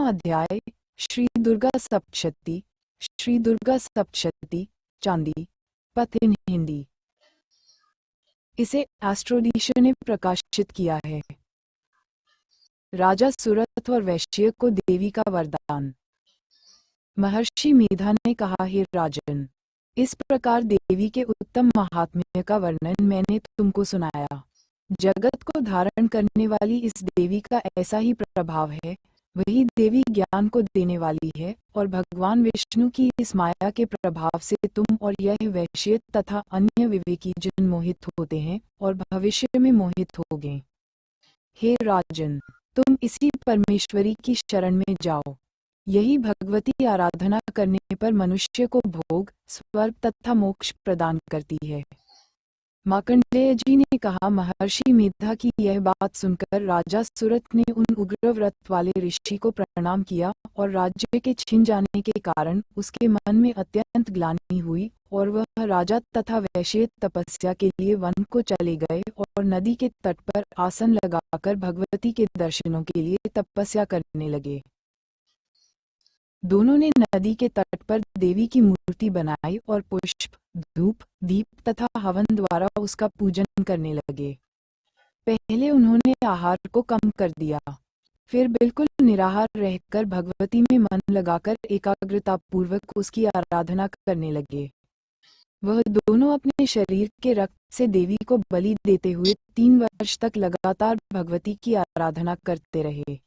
अध्याय श्री दुर्गा सप्तशती। श्री दुर्गा सप्तशती चांदी पथ इन हिंदी। इसे एस्ट्रोडीशा ने प्रकाशित किया है। राजा सुरथ और वैश्य को देवी का वरदान। महर्षि मेधा ने कहा, हे राजन, इस प्रकार देवी के उत्तम महात्म्य का वर्णन मैंने तुमको सुनाया। जगत को धारण करने वाली इस देवी का ऐसा ही प्रभाव है। वही देवी ज्ञान को देने वाली है और भगवान विष्णु की इस माया के प्रभाव से तुम और यह वैश्य तथा अन्य विवेकी जन मोहित होते हैं और भविष्य में मोहित होंगे। हे राजन, तुम इसी परमेश्वरी की शरण में जाओ। यही भगवती आराधना करने पर मनुष्य को भोग, स्वर्ग तथा मोक्ष प्रदान करती है। मार्कंडेय जी ने कहा, महर्षि मेधा की यह बात सुनकर राजा सुरथ ने उन उग्र व्रत वाले ऋषि को प्रणाम किया और राज्य के छिन जाने के कारण उसके मन में अत्यंत ग्लानि हुई और वह राजा तथा वैश्य तपस्या के लिए वन को चले गए और नदी के तट पर आसन लगाकर भगवती के दर्शनों के लिए तपस्या करने लगे। दोनों ने नदी के तट पर देवी की मूर्ति बनाई और पुष्प, धूप, दीप तथा हवन द्वारा उसका पूजन करने लगे। पहले उन्होंने आहार को कम कर दिया, फिर बिल्कुल निराहार रहकर भगवती में मन लगाकर एकाग्रता पूर्वक उसकी आराधना करने लगे। वह दोनों अपने शरीर के रक्त से देवी को बलि देते हुए 3 वर्ष तक लगातार भगवती की आराधना करते रहे।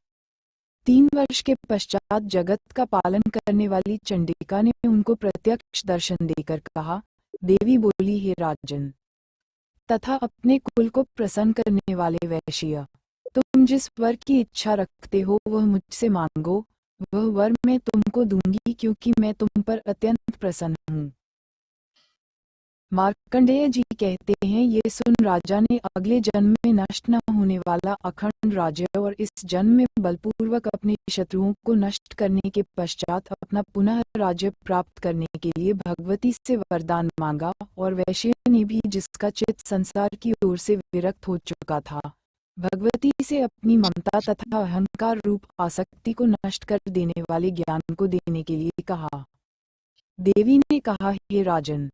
3 वर्ष के पश्चात जगत का पालन करने वाली चंडिका ने उनको प्रत्यक्ष दर्शन देकर कहा, देवी बोली, हे राजन तथा अपने कुल को प्रसन्न करने वाले वैश्य, तुम जिस वर की इच्छा रखते हो वह मुझसे मांगो, वह वर मैं तुमको दूंगी क्योंकि मैं तुम पर अत्यंत प्रसन्न हूँ। मार्कंडेय जी कहते हैं, ये सुन राजा ने अगले जन्म में नष्ट न होने वाला अखंड राज्य और इस जन्म में बलपूर्वक अपने शत्रुओं को नष्ट करने के पश्चात अपना पुनः राज्य प्राप्त करने के लिए भगवती से वरदान मांगा और वैश्य ने भी, जिसका चित्त संसार की ओर से विरक्त हो चुका था, भगवती से अपनी ममता तथा अहंकार रूप आसक्ति को नष्ट कर देने वाले ज्ञान को देने के लिए कहा। देवी ने कहा, हे राजन,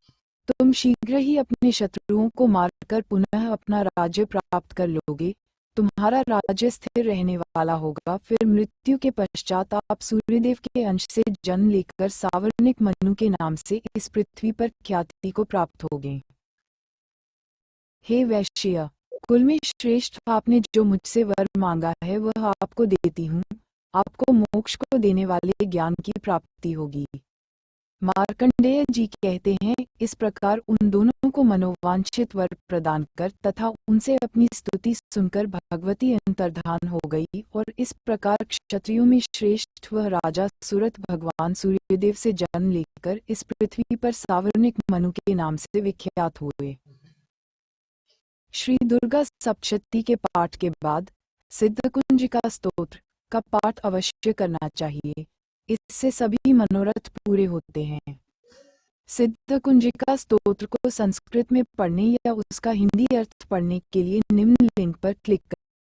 तुम शीघ्र ही अपने शत्रुओं को मारकर पुनः अपना राज्य प्राप्त कर लोगे। तुम्हारा राज्य स्थिर रहने वाला होगा। फिर मृत्यु के पश्चात आप सूर्यदेव के अंश से जन्म लेकर सावर्णिक मनु के नाम से इस पृथ्वी पर ख्याति को प्राप्त होगे। हे वैश्य, कुल में श्रेष्ठ, आपने जो मुझसे वर मांगा है वह आपको देती हूँ। आपको मोक्ष को देने वाले ज्ञान की प्राप्ति होगी। मार्कंडेय जी कहते हैं, इस प्रकार उन दोनों को मनोवांछित वर प्रदान कर तथा उनसे अपनी स्तुति सुनकर भगवती अंतर्धान हो गई और इस प्रकार क्षत्रियों में श्रेष्ठ वह राजा सुरथ भगवान सूर्यदेव से जन्म लेकर इस पृथ्वी पर सावर्णिक मनु के नाम से विख्यात हुए। श्री दुर्गा सप्तशती के पाठ के बाद सिद्धकुंजिका स्तोत्र का पाठ अवश्य करना चाहिए। इससे सभी मनोरथ पूरे होते हैं। सिद्धकुंजिका स्तोत्र को संस्कृत में पढ़ने या उसका हिंदी अर्थ पढ़ने के लिए निम्न लिंक पर क्लिक